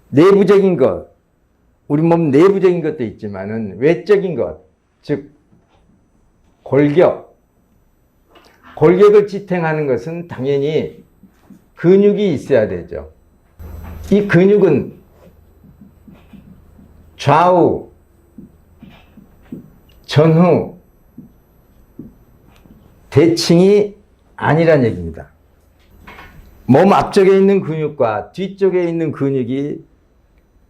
내부적인 것, 우리 몸 내부적인 것도 있지만은 외적인 것, 즉 골격. 골격을 지탱하는 것은 당연히 근육이 있어야 되죠. 이 근육은 좌우, 전후, 대칭이 아니란 얘기입니다. 몸 앞쪽에 있는 근육과 뒤쪽에 있는 근육이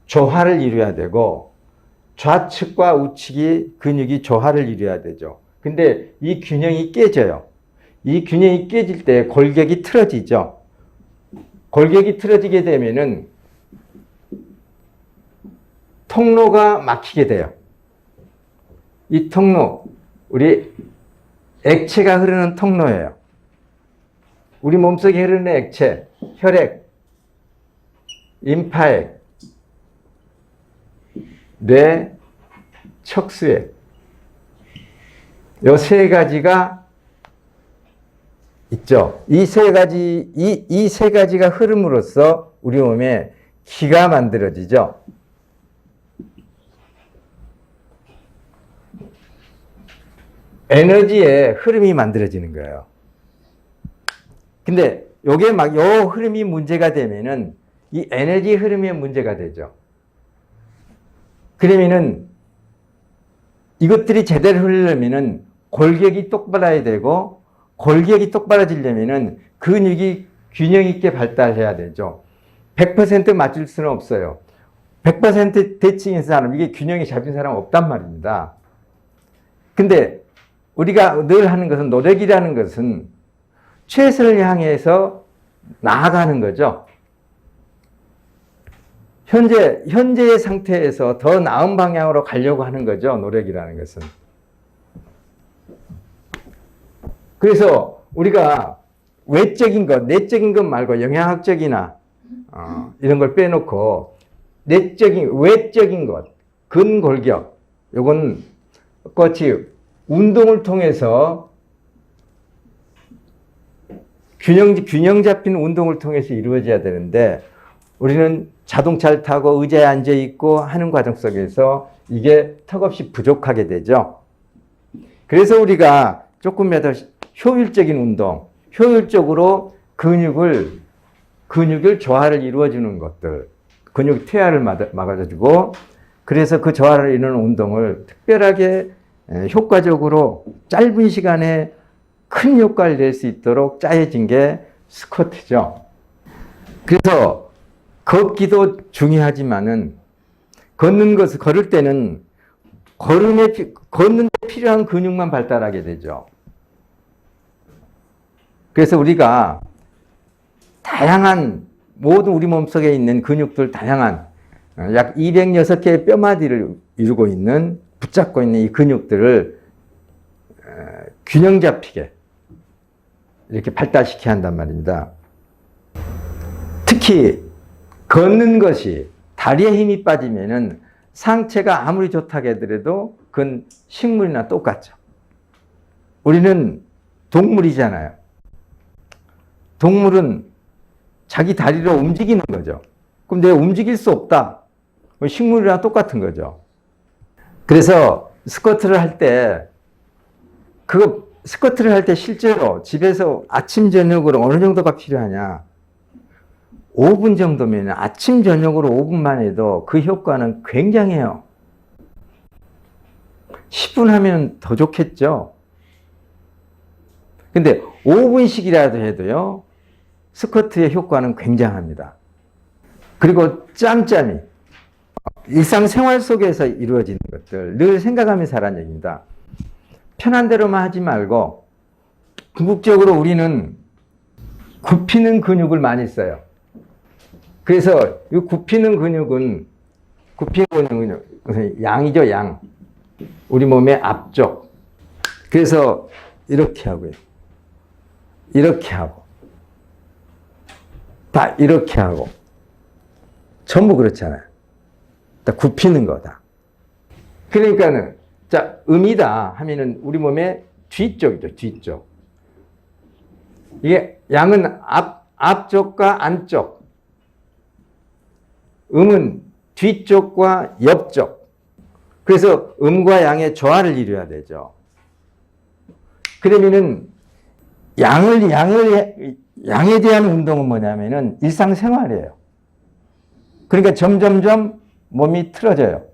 조화를 이루어야 되고 좌측과 우측이 근육이 조화를 이루어야 되죠. 근데 이 균형이 깨져요. 이 균형이 깨질 때 골격이 틀어지죠. 골격이 틀어지게 되면은 통로가 막히게 돼요. 이 통로, 우리 액체가 흐르는 통로예요. 우리 몸속에 흐르는 액체, 혈액, 림파액, 뇌, 척수액. 이 세 가지가 있죠. 이 세 가지가 흐름으로써 우리 몸에 기가 만들어지죠. 에너지의 흐름이 만들어지는 거예요. 근데 요게 요 흐름이 문제가 되면은 이 에너지 흐름이 문제가 되죠. 그러면은 이것들이 제대로 흐르려면은 골격이 똑바라야 되고 골격이 똑바라지려면은 근육이 균형 있게 발달해야 되죠. 100% 맞출 수는 없어요. 100% 대칭인 사람, 이게 균형이 잡힌 사람 없단 말입니다. 근데 우리가 늘 하는 것은 노력이라는 것은 최선을 향해서 나아가는 거죠. 현재의 상태에서 더 나은 방향으로 가려고 하는 거죠. 노력이라는 것은. 그래서 우리가 외적인 것, 내적인 것 말고 영양학적이나 이런 걸 빼놓고 외적인 것, 근골격, 요건 똑같이 운동을 통해서 균형 잡힌 운동을 통해서 이루어져야 되는데 우리는 자동차를 타고 의자에 앉아 있고 하는 과정 속에서 이게 턱없이 부족하게 되죠. 그래서 우리가 조금이라도 효율적인 운동, 효율적으로 근육을 조화를 이루어주는 것들, 근육 퇴화를 막아주고 그래서 그 조화를 이루는 운동을 특별하게 효과적으로 짧은 시간에 큰 효과를 낼 수 있도록 짜여진 게 스쿼트죠. 그래서 걷기도 중요하지만은 걸을 때는 걷는 데 필요한 근육만 발달하게 되죠. 그래서 우리가 다양한 모든 우리 몸속에 있는 근육들 다양한 약 206개의 뼈마디를 이루고 있는 붙잡고 있는 이 근육들을 균형 잡히게 이렇게 발달시켜야 한단 말입니다. 특히 걷는 것이 다리에 힘이 빠지면은 상체가 아무리 좋다고 하더라도 그건 식물이나 똑같죠. 우리는 동물이잖아요. 동물은 자기 다리로 움직이는 거죠. 그럼 내가 움직일 수 없다. 식물이랑 똑같은 거죠. 그래서 스쿼트를 할 때 실제로 집에서 아침, 저녁으로 어느 정도가 필요하냐. 5분 정도면 아침, 저녁으로 5분만 해도 그 효과는 굉장해요. 10분 하면 더 좋겠죠. 근데 5분씩이라도 해도요, 스쿼트의 효과는 굉장합니다. 그리고 짬짬이 일상생활 속에서 이루어지는 것들 늘 생각하면서 하라는 얘기입니다. 편한 대로만 하지 말고 궁극적으로 우리는 굽히는 근육을 많이 써요. 그래서 이 굽히는 근육은 양이죠, 양. 우리 몸의 앞쪽. 그래서 이렇게 하고요. 이렇게 하고. 다 이렇게 하고. 전부 그렇잖아요. 다 굽히는 거다. 그러니까는, 자, 음이다 하면은 우리 몸의 뒤쪽이죠, 뒤쪽. 이게 양은 앞쪽과 안쪽. 음은 뒤쪽과 옆쪽. 그래서 음과 양의 조화를 이루어야 되죠. 그러면은 양에 대한 운동은 뭐냐면은 일상생활이에요. 그러니까 점점점 몸이 틀어져요.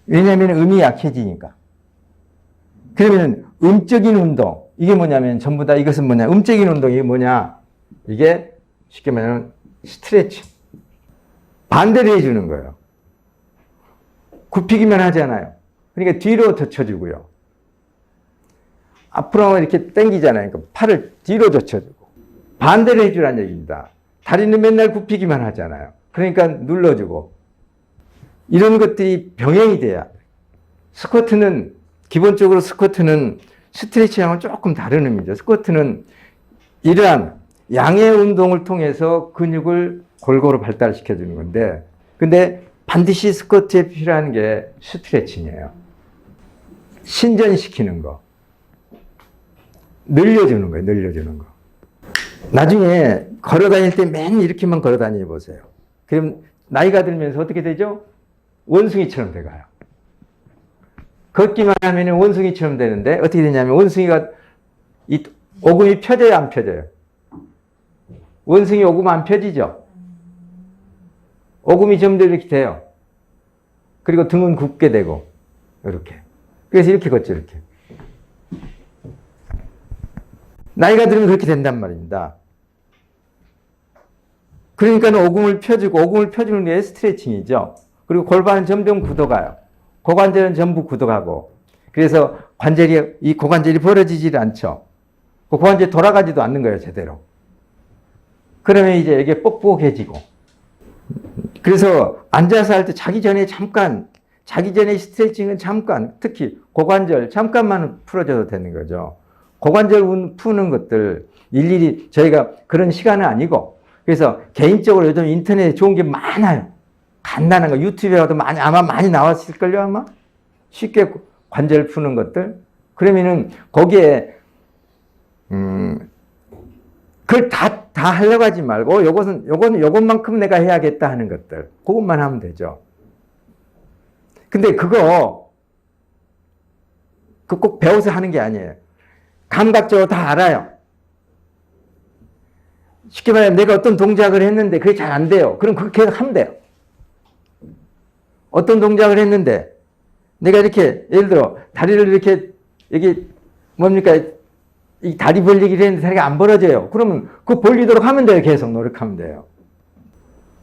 왜냐하면 음이 약해지니까. 그러면 음적인 운동, 이게 뭐냐면 전부 다 이것은 뭐냐, 음적인 운동이 뭐냐, 이게 쉽게 말하면 스트레칭. 반대로 해주는 거예요. 굽히기만 하잖아요. 그러니까 뒤로 젖혀주고요. 앞으로 이렇게 당기잖아요. 그러니까 팔을 뒤로 젖혀주고. 반대로 해주라는 얘기입니다. 다리는 맨날 굽히기만 하잖아요. 그러니까 눌러주고. 이런 것들이 병행이 돼야 돼요. 스쿼트는, 기본적으로 스쿼트는 스트레칭하고는 조금 다른 의미죠. 스쿼트는 이러한 양의 운동을 통해서 근육을 골고루 발달시켜주는 건데, 근데 반드시 스쿼트에 필요한 게 스트레칭이에요. 신전시키는 거. 늘려주는 거예요, 늘려주는 거. 나중에 걸어 다닐 때 맨 이렇게만 걸어 다녀 보세요. 그럼 나이가 들면서 어떻게 되죠? 원숭이처럼 돼가요. 걷기만 하면 원숭이처럼 되는데 어떻게 되냐면 원숭이가 이 오금이 펴져요, 안 펴져요? 원숭이 오금 안 펴지죠? 오금이 점점 이렇게 돼요. 그리고 등은 굽게 되고 이렇게. 그래서 이렇게 걷죠, 이렇게. 나이가 들면 그렇게 된단 말입니다. 그러니까 오금을 펴주고, 오금을 펴주는 게 스트레칭이죠. 그리고 골반은 점점 굳어가요. 고관절은 전부 굳어가고. 그래서 이 고관절이 벌어지질 않죠. 그 고관절이 돌아가지도 않는 거예요, 제대로. 그러면 이제 이게 뻑뻑해지고. 그래서 앉아서 할 때 자기 전에 스트레칭은 잠깐, 특히 고관절 잠깐만 풀어줘도 되는 거죠. 고관절 푸는 것들 일일이 저희가 그런 시간은 아니고, 그래서 개인적으로 요즘 인터넷에 좋은 게 많아요. 간단한 거 유튜브에 가도 아마 많이 나왔을걸요, 아마? 쉽게 관절 푸는 것들. 그러면은 거기에 그걸 다 하려고 하지 말고 요것만큼 내가 해야겠다 하는 것들, 그것만 하면 되죠. 근데 그거 꼭 배워서 하는 게 아니에요. 감각적으로 다 알아요. 쉽게 말하면 내가 어떤 동작을 했는데 그게 잘 안 돼요. 그럼 그렇게 하면 돼요. 어떤 동작을 했는데 내가 이렇게 예를 들어 다리를 이렇게 여기 뭡니까 이 다리 벌리기를 했는데 다리가 안 벌어져요. 그러면 그거 벌리도록 하면 돼요. 계속 노력하면 돼요.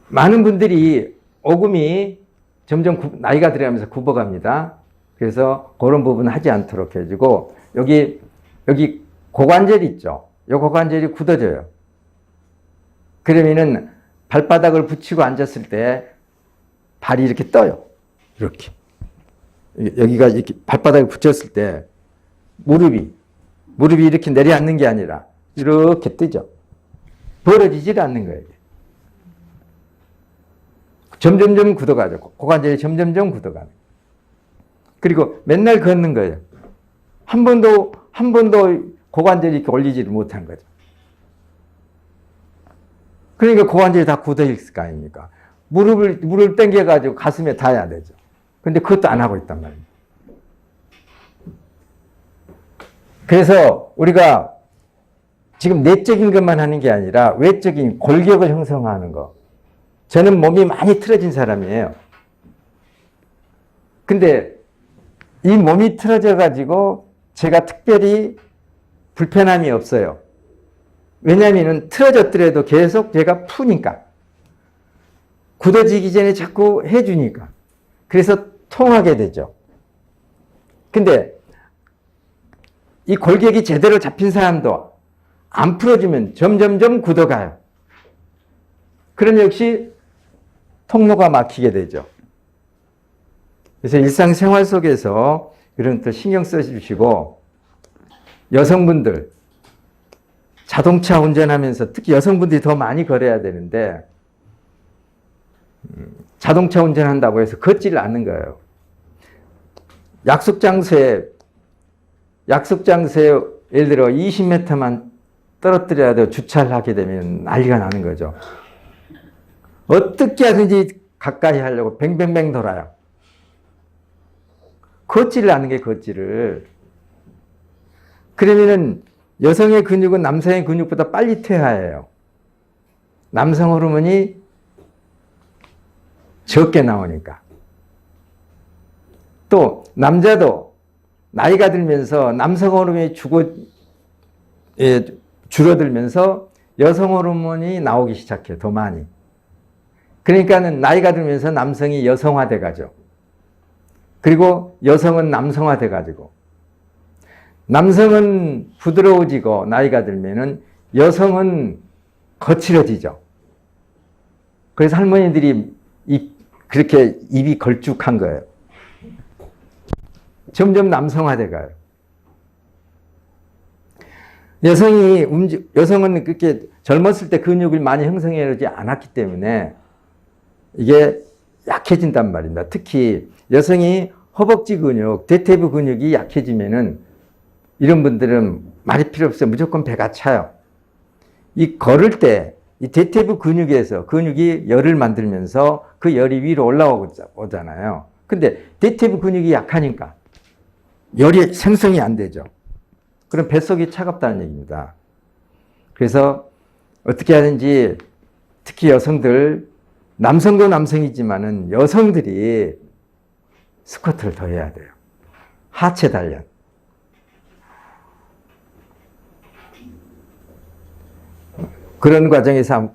많은 분들이 오금이 점점 나이가 들어가면서 굽어갑니다. 그래서 그런 부분 하지 않도록 해주고 여기 고관절 있죠. 이 고관절이 굳어져요. 그러면은 발바닥을 붙이고 앉았을 때 발이 이렇게 떠요. 이렇게. 여기가 이렇게 발바닥에 붙였을 때 무릎이 이렇게 내려앉는 게 아니라 이렇게 뜨죠. 벌어지질 않는 거예요. 점점점 굳어가죠. 고관절이 점점점 굳어가는. 그리고 맨날 걷는 거예요. 한 번도 고관절이 이렇게 올리지를 못한 거죠. 그러니까 고관절이 다 굳어 있을 거 아닙니까? 무릎을 당겨가지고 가슴에 닿아야 되죠. 근데 그것도 안 하고 있단 말입니다. 그래서 우리가 지금 내적인 것만 하는 게 아니라 외적인 골격을 형성하는 거. 저는 몸이 많이 틀어진 사람이에요. 근데 이 몸이 틀어져가지고 제가 특별히 불편함이 없어요. 왜냐하면 틀어졌더라도 계속 제가 푸니까. 굳어지기 전에 자꾸 해주니까. 그래서 통하게 되죠. 근데 이 골격이 제대로 잡힌 사람도 안 풀어주면 점점점 굳어가요. 그럼 역시 통로가 막히게 되죠. 그래서 일상생활 속에서 이런 것들 신경 써주시고 여성분들 자동차 운전하면서 특히 여성분들이 더 많이 걸어야 되는데 자동차 운전한다고 해서 걷지를 않는 거예요. 약속 장소에 예를 들어 20m만 떨어뜨려야 주차를 하게 되면 난리가 나는 거죠. 어떻게 하든지 가까이 하려고 뱅뱅뱅 돌아요. 걷지를 하는 게 걷지를. 그러면은 여성의 근육은 남성의 근육보다 빨리 퇴화해요. 남성 호르몬이 적게 나오니까. 또 남자도 나이가 들면서 남성 호르몬이 줄어들면서 여성 호르몬이 나오기 시작해요. 더 많이. 그러니까는 나이가 들면서 남성이 여성화돼 가죠. 그리고 여성은 남성화돼 가지고. 남성은 부드러워지고 나이가 들면은 여성은 거칠어지죠. 그래서 할머니들이 그렇게 입이 걸쭉한 거예요. 점점 남성화돼 가요. 여성은 그렇게 젊었을 때 근육을 많이 형성하지 않았기 때문에 이게 약해진단 말입니다. 특히 여성이 허벅지 근육, 대퇴부 근육이 약해지면은 이런 분들은 말이 필요 없어요. 무조건 배가 차요. 이 걸을 때 이 대퇴부 근육에서 근육이 열을 만들면서 그 열이 위로 올라오잖아요. 근데 대퇴부 근육이 약하니까 열이 생성이 안 되죠. 그럼 뱃속이 차갑다는 얘기입니다. 그래서 어떻게 하는지 특히 여성들, 남성도 남성이지만은 여성들이 스쿼트를 더 해야 돼요. 하체 단련. 그런 과정에서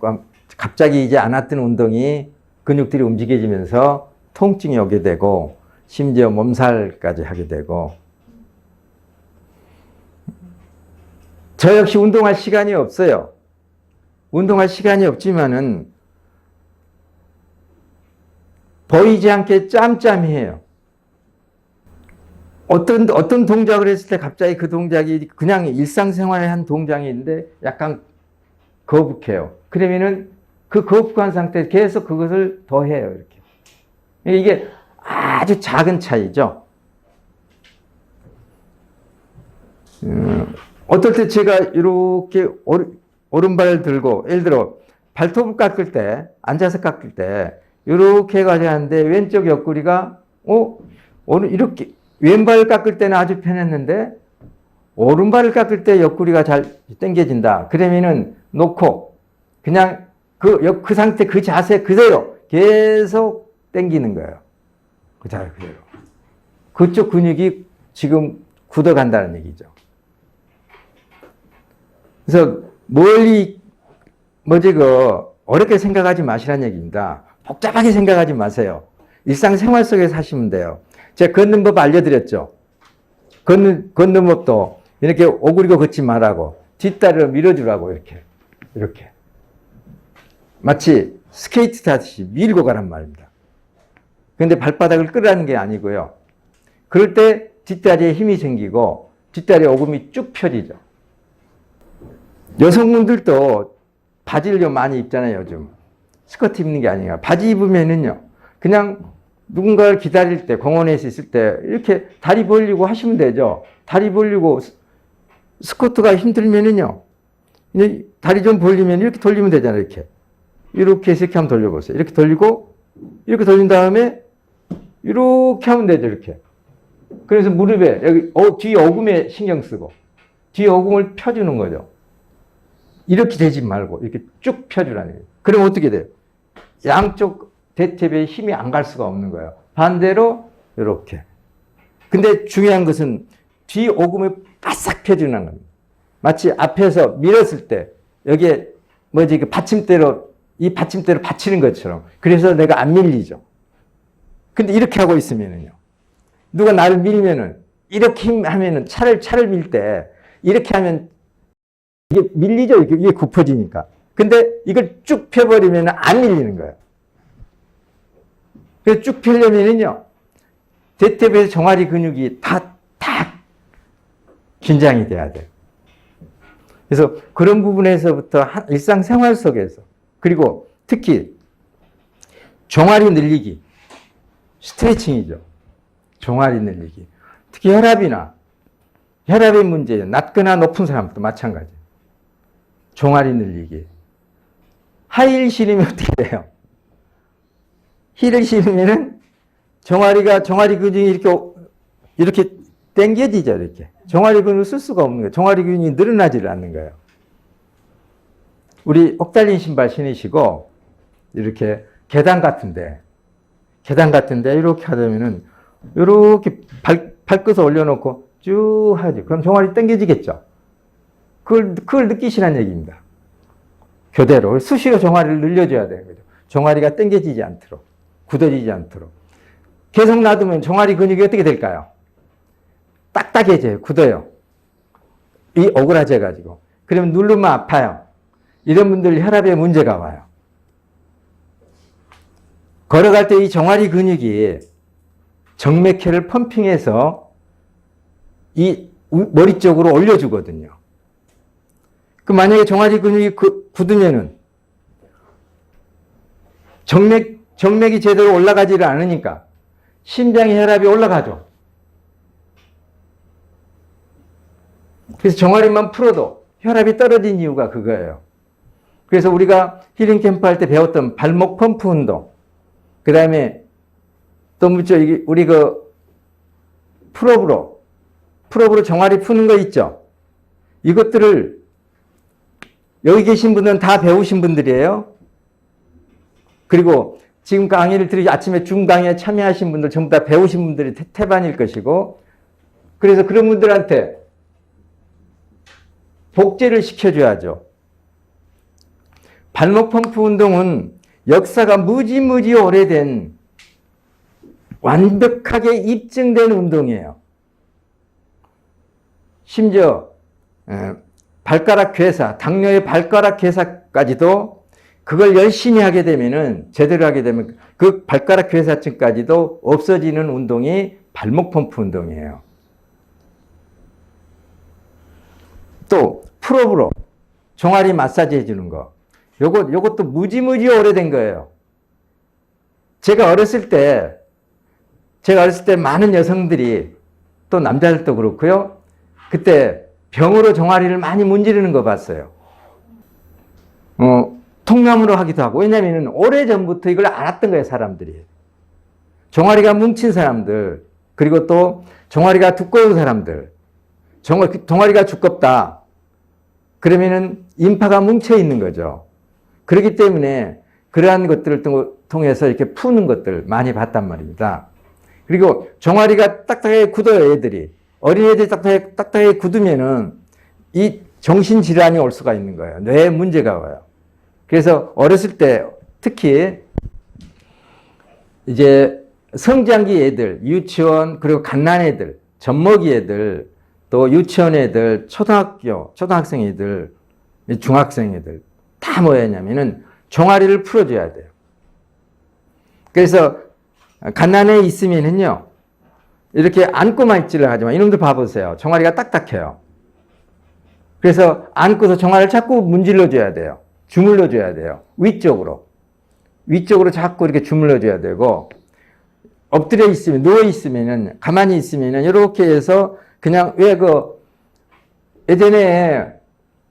갑자기 이제 안 했던 운동이 근육들이 움직여지면서 통증이 오게 되고 심지어 몸살까지 하게 되고 저 역시 운동할 시간이 없어요. 운동할 시간이 없지만은 보이지 않게 짬짬이해요. 어떤 동작을 했을 때 갑자기 그 동작이 그냥 일상생활에 한 동작인데 약간 거북해요. 그러면은 그 거북한 상태에서 계속 그것을 더 해요. 이렇게. 이게 아주 작은 차이죠. 어떨 때 제가 이렇게 오른발을 들고, 예를 들어 발톱을 깎을 때, 앉아서 깎을 때, 이렇게 해가지고 하는데 왼쪽 옆구리가, 이렇게, 왼발을 깎을 때는 아주 편했는데, 오른발을 깎을 때 옆구리가 잘 당겨진다. 그러면은 놓고, 그냥 그 상태, 그 자세 그대로 계속 당기는 거예요. 그 자세 그대로. 그쪽 근육이 지금 굳어간다는 얘기죠. 그래서 어렵게 생각하지 마시라는 얘기입니다. 복잡하게 생각하지 마세요. 일상생활 속에서 하시면 돼요. 제가 걷는 법 알려드렸죠. 걷는 법도 이렇게 오그리고 걷지 말라고 뒷다리를 밀어주라고 이렇게 마치 스케이트 타듯이 밀고 가란 말입니다. 그런데 발바닥을 끌라는 게 아니고요. 그럴 때 뒷다리에 힘이 생기고 뒷다리 오금이 쭉 펴지죠. 여성분들도 바지를 좀 많이 입잖아요, 요즘. 스커트 입는 게 아니라. 바지 입으면은요, 그냥 누군가를 기다릴 때, 공원에서 있을 때, 이렇게 다리 벌리고 하시면 되죠. 다리 벌리고, 스커트가 힘들면은요, 다리 좀 벌리면 이렇게 돌리면 되잖아요, 이렇게. 이렇게 해서 이렇게 한번 돌려보세요. 이렇게 돌리고, 이렇게 돌린 다음에, 이렇게 하면 되죠, 이렇게. 그래서 무릎에, 여기, 뒤 오금에 신경 쓰고, 뒤 오금을 펴주는 거죠. 이렇게 되지 말고 이렇게 쭉 펴주라는 거예요. 그럼 어떻게 돼요? 양쪽 대퇴부에 힘이 안 갈 수가 없는 거예요. 반대로 이렇게. 근데 중요한 것은 뒤 오금을 바싹 펴주는 겁니다. 마치 앞에서 밀었을 때 여기에 그 받침대로 이 받침대로 받치는 것처럼. 그래서 내가 안 밀리죠. 근데 이렇게 하고 있으면은요. 누가 나를 밀면은 이렇게 하면은 차를 밀 때 이렇게 하면 이게 밀리죠. 이게 굽어지니까. 근데 이걸 쭉 펴버리면 안 밀리는 거예요. 그래서 쭉 펴려면은요, 대퇴부에서 종아리 근육이 다 긴장이 돼야 돼요. 그래서 그런 부분에서부터 일상생활 속에서, 그리고 특히 종아리 늘리기, 스트레칭이죠. 종아리 늘리기. 특히 혈압의 문제, 낮거나 높은 사람도 마찬가지예요. 종아리 늘리기. 하이힐 신으면 어떻게 돼요? 힐을 신으면은 종아리 근육이 이렇게 당겨지죠, 이렇게. 종아리 근육을 쓸 수가 없는 거예요. 종아리 근육이 늘어나지를 않는 거예요. 우리 옥 달린 신발 신으시고, 이렇게 계단 같은데 이렇게 하려면은, 이렇게 발끝을 올려놓고 쭉 하죠. 그럼 종아리 당겨지겠죠? 그걸 느끼시라는 얘기입니다. 교대로. 수시로 종아리를 늘려줘야 되는 거죠. 종아리가 당겨지지 않도록, 굳어지지 않도록. 계속 놔두면 종아리 근육이 어떻게 될까요? 딱딱해져요. 굳어요. 이 오그라져가지고. 그러면 누르면 아파요. 이런 분들 혈압에 문제가 와요. 걸어갈 때 이 종아리 근육이 정맥혈을 펌핑해서 이 머리 쪽으로 올려주거든요. 그 만약에 종아리 근육이 굳으면은 정맥이 제대로 올라가지를 않으니까 심장의 혈압이 올라가죠. 그래서 종아리만 풀어도 혈압이 떨어진 이유가 그거예요. 그래서 우리가 힐링 캠프 할 때 배웠던 발목 펌프 운동, 그 다음에 또 우리 풀업으로 종아리 푸는 거 있죠. 이것들을 여기 계신 분들은 다 배우신 분들이에요. 그리고 지금 강의를 아침에 중 강의에 참여하신 분들 전부 다 배우신 분들이 태반일 것이고, 그래서 그런 분들한테 복제를 시켜줘야죠. 발목 펌프 운동은 역사가 무지무지 오래된 완벽하게 입증된 운동이에요. 심지어 발가락 괴사, 당뇨의 발가락 괴사까지도 그걸 열심히 하게 되면은, 제대로 하게 되면 그 발가락 괴사증까지도 없어지는 운동이 발목 펌프 운동이에요. 또 풀업으로 종아리 마사지 해주는 거. 요것도 무지무지 오래된 거예요. 제가 어렸을 때 많은 여성들이, 또 남자들도 그렇고요, 그때 병으로 종아리를 많이 문지르는 거 봤어요. 통나무로 하기도 하고. 왜냐면은 오래전부터 이걸 알았던 거예요, 사람들이. 종아리가 뭉친 사람들, 그리고 또 종아리가 두꺼운 사람들, 종아리가 두껍다 그러면은 임파가 뭉쳐 있는 거죠. 그렇기 때문에 그러한 것들을 통해서 이렇게 푸는 것들 많이 봤단 말입니다. 그리고 종아리가 딱딱하게 굳어요, 애들이. 어린애들이 딱딱하게 굳으면은 이 정신질환이 올 수가 있는 거예요. 뇌에 문제가 와요. 그래서 어렸을 때 특히 이제 성장기 애들, 유치원, 그리고 갓난애들, 젖먹이 애들, 또 유치원 애들, 초등학생 애들, 중학생 애들 다 뭐였냐면은 종아리를 풀어줘야 돼요. 그래서 갓난애 있으면은요, 이렇게 안고만 있지를 하지만 이놈들 봐보세요. 종아리가 딱딱해요. 그래서 안고서 종아리를 자꾸 문질러줘야 돼요. 주물러줘야 돼요. 위쪽으로 자꾸 이렇게 주물러줘야 되고, 엎드려 있으면, 누워 있으면은, 가만히 있으면은 이렇게 해서 그냥 예전에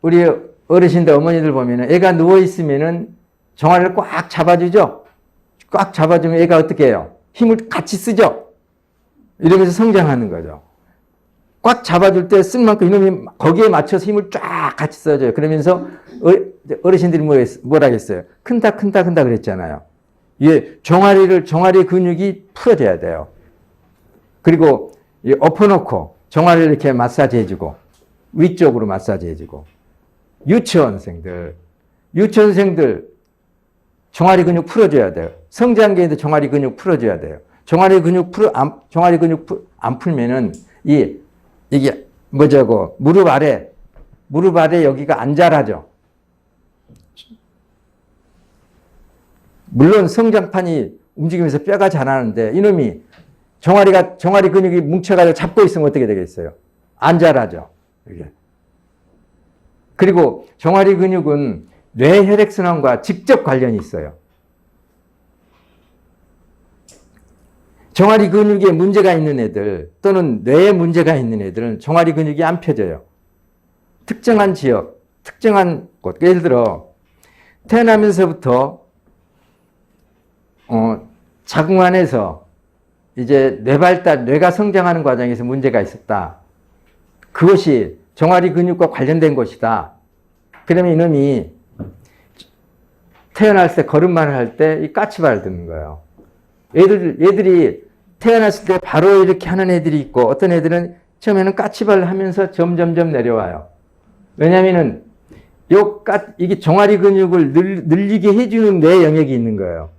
우리 어르신들, 어머니들 보면은 애가 누워 있으면은 종아리를 꽉 잡아주죠. 꽉 잡아주면 애가 어떻게 해요? 힘을 같이 쓰죠. 이러면서 성장하는 거죠. 꽉 잡아줄 때 쓴 만큼 이놈이 거기에 맞춰서 힘을 쫙 같이 써줘요. 그러면서 어르신들이 뭐라 했어요? 큰다 그랬잖아요. 이게 종아리 근육이 풀어져야 돼요. 그리고 엎어놓고 종아리를 이렇게 마사지 해주고, 위쪽으로 마사지 해주고, 유치원생들 종아리 근육 풀어줘야 돼요. 성장기에도 종아리 근육 풀어줘야 돼요. 종아리 근육 안 풀면은 이게 무릎 아래 여기가 안 자라죠. 물론 성장판이 움직이면서 뼈가 자라는데 이놈이 종아리 근육이 뭉쳐가지고 잡고 있으면 어떻게 되겠어요? 안 자라죠. 이게. 그리고 종아리 근육은 뇌 혈액순환과 직접 관련이 있어요. 종아리 근육에 문제가 있는 애들, 또는 뇌에 문제가 있는 애들은 종아리 근육이 안 펴져요. 특정한 지역, 특정한 곳, 예를 들어 태어나면서부터 자궁안에서 이제 뇌가 성장하는 과정에서 문제가 있었다. 그것이 종아리 근육과 관련된 것이다. 그러면 이놈이 태어날 때 걸음마를 할 때 이 까치발을 듣는 거예요. 얘들이 태어났을 때 바로 이렇게 하는 애들이 있고 어떤 애들은 처음에는 까치발을 하면서 점점점 내려와요. 왜냐면은 이게 종아리 근육을 늘리게 해주는 뇌 영역이 있는 거예요.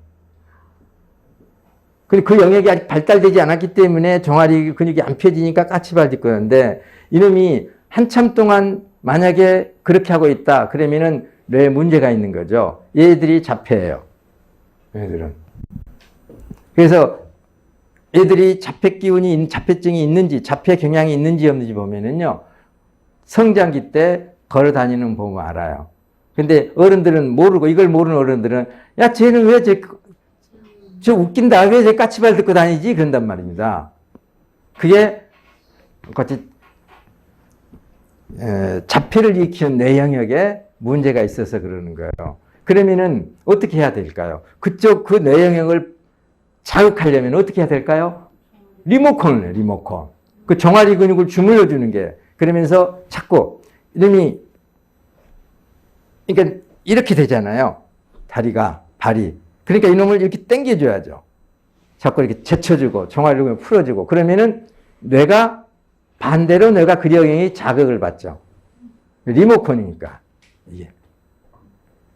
근데 그 영역이 아직 발달되지 않았기 때문에 종아리 근육이 안 펴지니까 까치발 딛고 있는데 이놈이 한참 동안 만약에 그렇게 하고 있다. 그러면은 뇌에 문제가 있는 거죠. 얘들이 자폐예요. 얘들은. 그래서 얘들이 자폐증이 있는지, 자폐 경향이 있는지 없는지 보면은요, 성장기 때 걸어 다니는 거 보면 알아요. 근데 어른들은 모르고, 이걸 모르는 어른들은, 야, 쟤는 왜 저 웃긴다. 왜 쟤 까치발 듣고 다니지? 그런단 말입니다. 그게, 같이, 자폐를 일으키는 뇌 영역에 문제가 있어서 그러는 거예요. 그러면은 어떻게 해야 될까요? 그 뇌 영역을 자극하려면 어떻게 해야 될까요? 리모컨을, 리모컨. 그 종아리 근육을 주물러 주는 게. 그러면서 자꾸 이놈이, 그러니까 이렇게 되잖아요. 발이. 그러니까 이놈을 이렇게 당겨줘야죠. 자꾸 이렇게 제쳐주고, 종아리 근육을 풀어주고. 그러면은 반대로 뇌가 그 영역이 자극을 받죠. 리모컨이니까. 이게.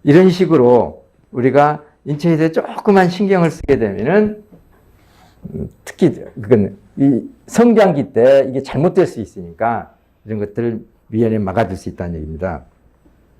이런 식으로 우리가 인체에 대해 조그만 신경을 쓰게 되면은 특히 그건 이 성장기 때 이게 잘못될 수 있으니까 이런 것들을 미연에 막아줄 수 있다는 얘기입니다.